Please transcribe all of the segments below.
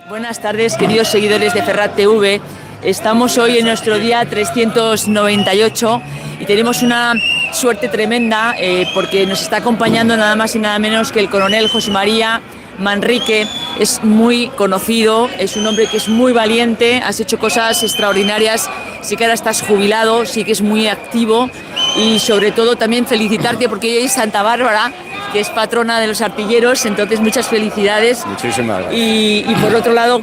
Buenas tardes, queridos seguidores de Ferrat TV. Estamos hoy en nuestro día 398 y tenemos una suerte tremenda porque nos está acompañando nada más y nada menos que el coronel José María Manrique. Es muy conocido, es un hombre que es muy valiente, has hecho cosas extraordinarias, sí que ahora estás jubilado, sí que es muy activo y sobre todo también felicitarte porque hoy es Santa Bárbara, que es patrona de los artilleros, entonces muchas felicidades. Muchísimas gracias. Y por otro lado,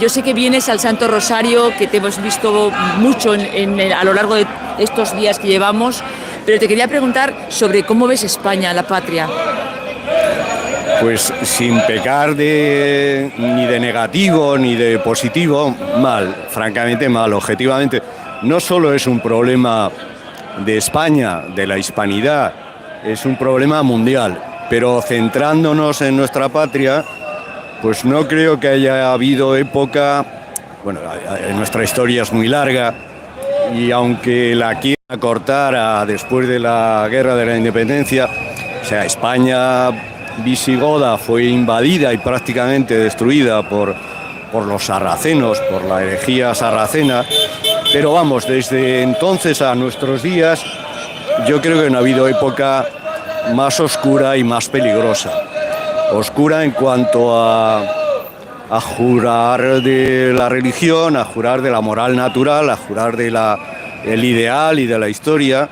yo sé que vienes al Santo Rosario, que te hemos visto mucho a lo largo de estos días que llevamos, pero te quería preguntar sobre cómo ves España, la patria. Pues sin pecar ni de negativo ni de positivo, mal, francamente mal, objetivamente. No solo es un problema de España, de la hispanidad, es un problema mundial, pero centrándonos en nuestra patria, pues no creo que haya habido época, bueno, nuestra historia es muy larga y aunque la quiera cortar después de la Guerra de la Independencia, o sea, España visigoda fue invadida y prácticamente destruida por los sarracenos, por la herejía sarracena, pero vamos, desde entonces a nuestros días, yo creo que no ha habido época más oscura y más peligrosa. Oscura en cuanto a jurar de la religión, a jurar de la moral natural, a jurar del ideal y de la historia,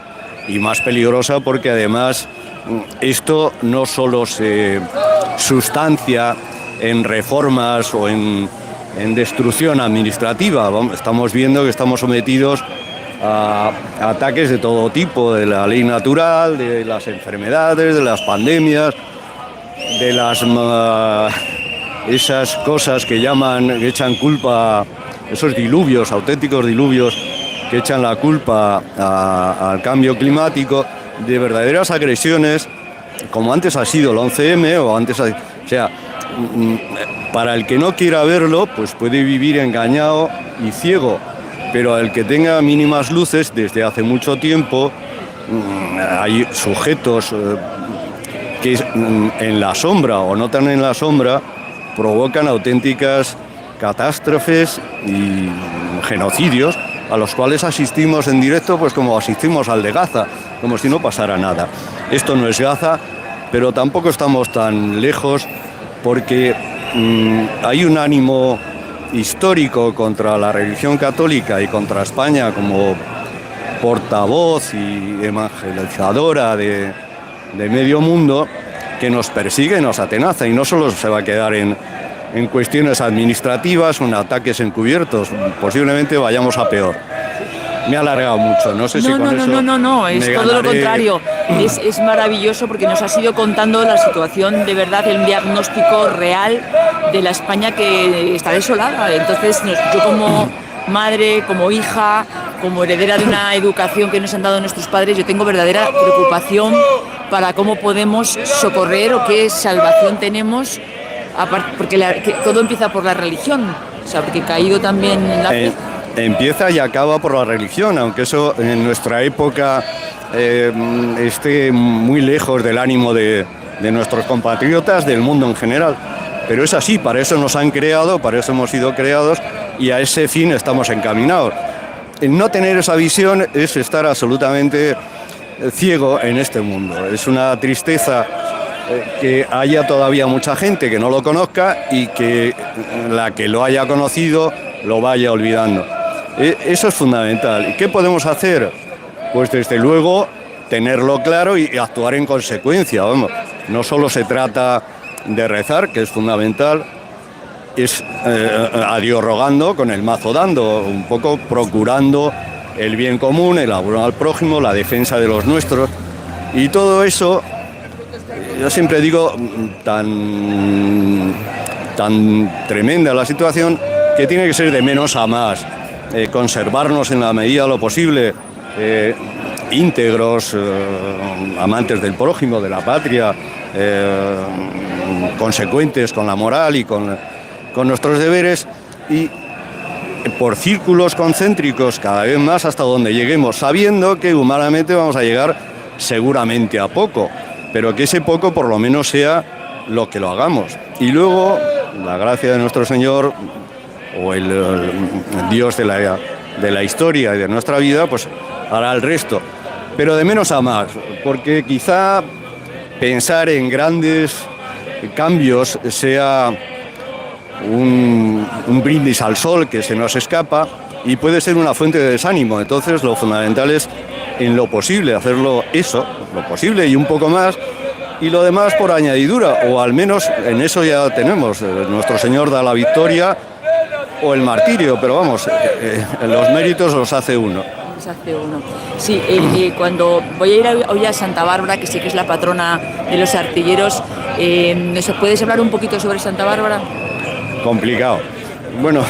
y más peligrosa porque además esto no solo se sustancia en reformas o en destrucción administrativa. Estamos viendo que estamos sometidos a ataques de todo tipo, de la ley natural, de las enfermedades, de las pandemias, de esas cosas que echan culpa, esos diluvios, auténticos diluvios que echan la culpa al cambio climático, de verdaderas agresiones, como antes ha sido el 11M o sea, para el que no quiera verlo, pues puede vivir engañado y ciego, pero el que tenga mínimas luces, desde hace mucho tiempo, hay sujetos que en la sombra o no tan en la sombra provocan auténticas catástrofes y genocidios a los cuales asistimos en directo, pues como asistimos al de Gaza, como si no pasara nada. Esto no es Gaza, pero tampoco estamos tan lejos porque hay un ánimo histórico contra la religión católica y contra España como portavoz y evangelizadora de medio mundo que nos persigue y nos atenaza, y no solo se va a quedar en cuestiones administrativas o en ataques encubiertos, posiblemente vayamos a peor. Me ha alargado mucho, no sé si con eso... No, es todo lo contrario. Es maravilloso porque nos has ido contando la situación de verdad, el diagnóstico real de la España que está desolada. Entonces, yo como madre, como hija, como heredera de una educación que nos han dado nuestros padres, yo tengo verdadera preocupación para cómo podemos socorrer o qué salvación tenemos, porque todo empieza por la religión, o sea, porque caído también en la fe. Empieza y acaba por la religión, aunque eso en nuestra época esté muy lejos del ánimo de nuestros compatriotas, del mundo en general. Pero es así, para eso nos han creado, para eso hemos sido creados y a ese fin estamos encaminados. El no tener esa visión es estar absolutamente ciego en este mundo. Es una tristeza que haya todavía mucha gente que no lo conozca y que la que lo haya conocido lo vaya olvidando. Eso es fundamental. ¿Y qué podemos hacer? Pues desde luego tenerlo claro y actuar en consecuencia. Vamos, no solo se trata de rezar, que es fundamental, es a Dios rogando, con el mazo dando, un poco procurando el bien común, el amor al prójimo, la defensa de los nuestros. Y todo eso, yo siempre digo, tan tremenda la situación, que tiene que ser de menos a más. Conservarnos en la medida de lo posible íntegros, amantes del prójimo, de la patria, consecuentes con la moral y con nuestros deberes, y por círculos concéntricos cada vez más hasta donde lleguemos, sabiendo que humanamente vamos a llegar seguramente a poco, pero que ese poco por lo menos sea lo que lo hagamos. Y luego la gracia de nuestro Señor o el Dios de la historia y de nuestra vida, pues hará el resto. Pero de menos a más, porque quizá pensar en grandes cambios sea un brindis al sol que se nos escapa y puede ser una fuente de desánimo. Entonces lo fundamental es, en lo posible, hacerlo eso, lo posible y un poco más, y lo demás por añadidura, o al menos en eso ya tenemos. Nuestro Señor da la victoria o el martirio, pero vamos, los méritos los hace uno. Sí, cuando voy a ir hoy a Santa Bárbara, que sé que es la patrona de los artilleros, ¿nos puedes hablar un poquito sobre Santa Bárbara? Complicado. Bueno,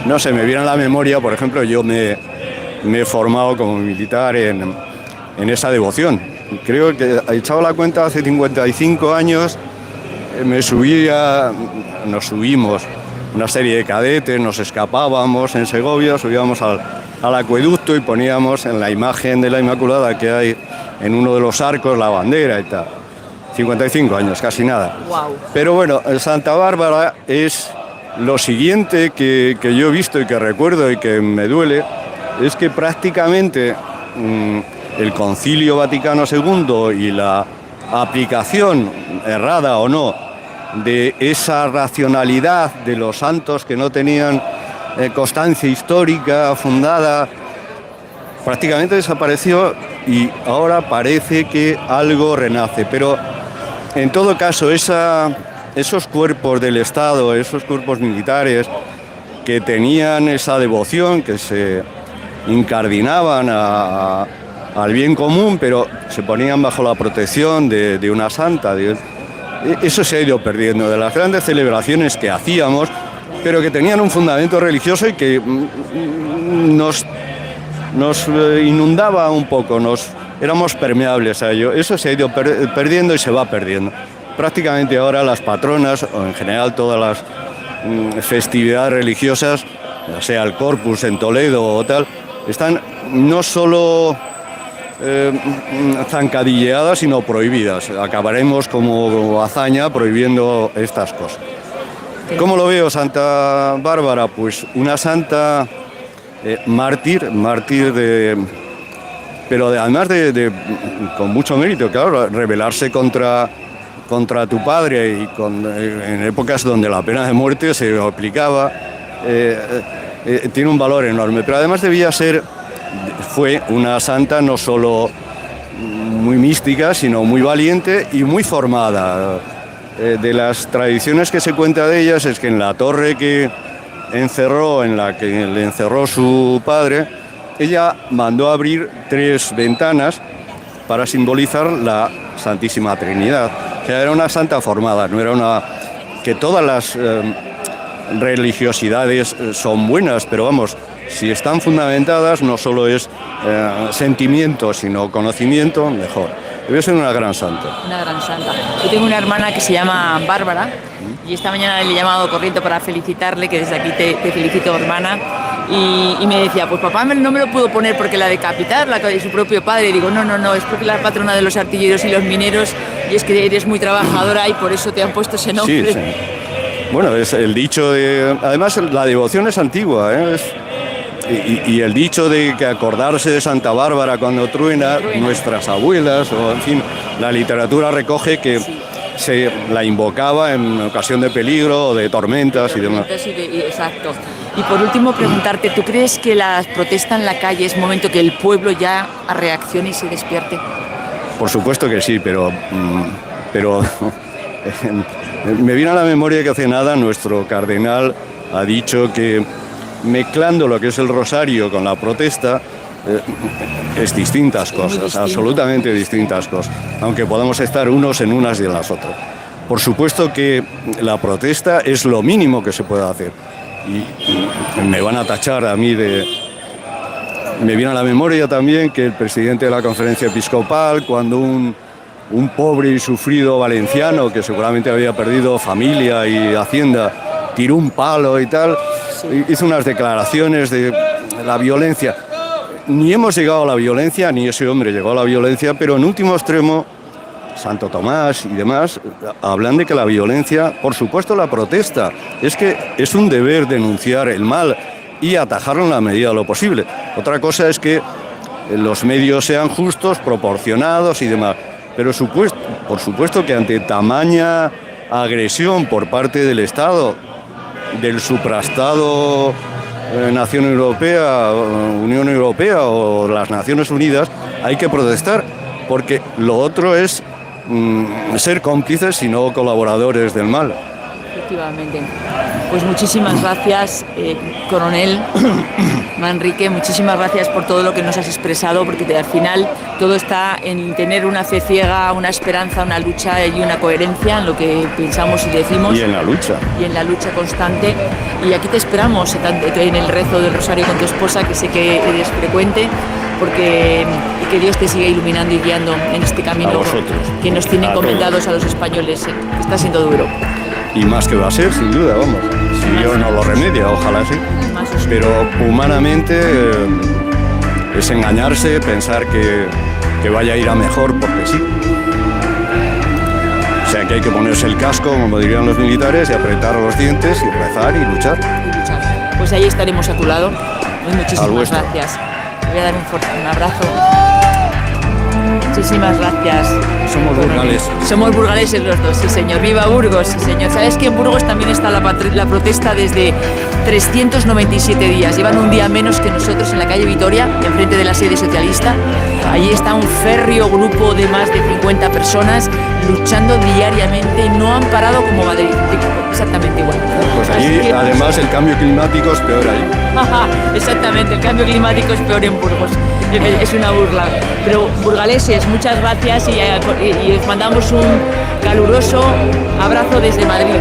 no sé, me viene a la memoria, por ejemplo, yo me he formado como militar en esa devoción. Creo que he echado la cuenta hace 55 años, nos subimos una serie de cadetes, nos escapábamos en Segovia, subíamos al acueducto y poníamos en la imagen de la Inmaculada que hay en uno de los arcos la bandera y tal. 55 años, casi nada. Wow. Pero bueno, Santa Bárbara es lo siguiente que yo he visto y que recuerdo y que me duele, es que prácticamente el Concilio Vaticano II y la aplicación, errada o no, de esa racionalidad de los santos que no tenían constancia histórica fundada, prácticamente desapareció y ahora parece que algo renace. Pero en todo caso, esos cuerpos del Estado, esos cuerpos militares que tenían esa devoción, que se incardinaban al bien común, pero se ponían bajo la protección de una santa, eso se ha ido perdiendo. De las grandes celebraciones que hacíamos, pero que tenían un fundamento religioso y que nos inundaba un poco, éramos permeables a ello. Eso se ha ido perdiendo y se va perdiendo. Prácticamente ahora las patronas, o en general todas las festividades religiosas, ya sea el Corpus en Toledo o tal, están no solo zancadilleadas, sino prohibidas. Acabaremos como hazaña prohibiendo estas cosas. ¿Cómo lo veo Santa Bárbara? Pues una santa mártir pero además con mucho mérito, claro, rebelarse contra tu padre y en épocas donde la pena de muerte se aplicaba, tiene un valor enorme. Pero además fue una santa no solo muy mística, sino muy valiente y muy formada. De las tradiciones que se cuenta de ellas es que en la torre en la que le encerró su padre, ella mandó abrir 3 ventanas para simbolizar la Santísima Trinidad. O sea, era una santa formada, no era que todas las religiosidades son buenas, pero vamos, si están fundamentadas no solo es sentimiento, sino conocimiento, mejor. Debe ser una gran santa. Una gran santa. Yo tengo una hermana que se llama Bárbara y esta mañana le he llamado corriendo para felicitarle, que desde aquí te felicito, hermana, y me decía, pues papá no me lo puedo poner porque la decapitar, la de su propio padre. Y digo, no, es porque la patrona de los artilleros y los mineros, y es que eres muy trabajadora y por eso te han puesto ese nombre. Sí. Bueno, es el dicho además, la devoción es antigua, y el dicho de que acordarse de Santa Bárbara cuando truena, nuestras abuelas, o en fin, la literatura recoge que se la invocaba en ocasión de peligro o de tormentas y demás. Exacto. Y por último, preguntarte, ¿tú crees que la protesta en la calle es momento que el pueblo ya reaccione y se despierte? Por supuesto que sí, pero me viene a la memoria que hace nada nuestro cardenal ha dicho que mezclando lo que es el rosario con la protesta es distintas cosas, absolutamente distintas cosas, aunque podamos estar unos en unas y en las otras. Por supuesto que la protesta es lo mínimo que se puede hacer y me van a tachar a mí Me viene a la memoria también que el presidente de la Conferencia Episcopal, cuando un pobre y sufrido valenciano que seguramente había perdido familia y hacienda, tiró un palo y tal, hizo unas declaraciones de la violencia. Ni hemos llegado a la violencia, ni ese hombre llegó a la violencia, pero en último extremo Santo Tomás y demás, hablan de que la violencia, por supuesto la protesta, es que es un deber denunciar el mal y atajarlo en la medida de lo posible. Otra cosa es que los medios sean justos, proporcionados y demás, pero por supuesto que ante tamaña agresión por parte del Estado, del supraestado Nación Europea, Unión Europea o las Naciones Unidas, hay que protestar, porque lo otro es ser cómplices y no colaboradores del mal. Efectivamente. Pues muchísimas gracias, coronel Manrique, muchísimas gracias por todo lo que nos has expresado, porque al final todo está en tener una fe ciega, una esperanza, una lucha y una coherencia en lo que pensamos y decimos. Y en la lucha. Y en la lucha constante. Y aquí te esperamos en el rezo del Rosario con tu esposa, que sé que eres frecuente, y que Dios te siga iluminando y guiando en este camino que nos tiene encomendados a los españoles, que está siendo duro. Y más que va a ser, sin duda, vamos. Si Dios no lo remedia, ojalá sí. Pero humanamente es engañarse, pensar que vaya a ir a mejor porque sí. O sea que hay que ponerse el casco, como dirían los militares, y apretar los dientes y rezar y luchar. Pues ahí estaremos a tu lado. Pues muchísimas gracias. Te voy a dar un abrazo. Muchísimas gracias. Somos burgaleses. Somos burgaleses los dos, sí señor. ¡Viva Burgos! Sí señor. ¿Sabes que en Burgos también está la protesta desde 397 días? Llevan un día menos que nosotros en la calle Vitoria, enfrente de la sede socialista. Allí está un férreo grupo de más de 50 personas luchando diariamente y no han parado como Madrid. Exactamente igual. Pues allí, además, el cambio climático es peor ahí. Exactamente, el cambio climático es peor en Burgos. Es una burla. Pero burgaleses, muchas gracias y os mandamos un caluroso abrazo desde Madrid.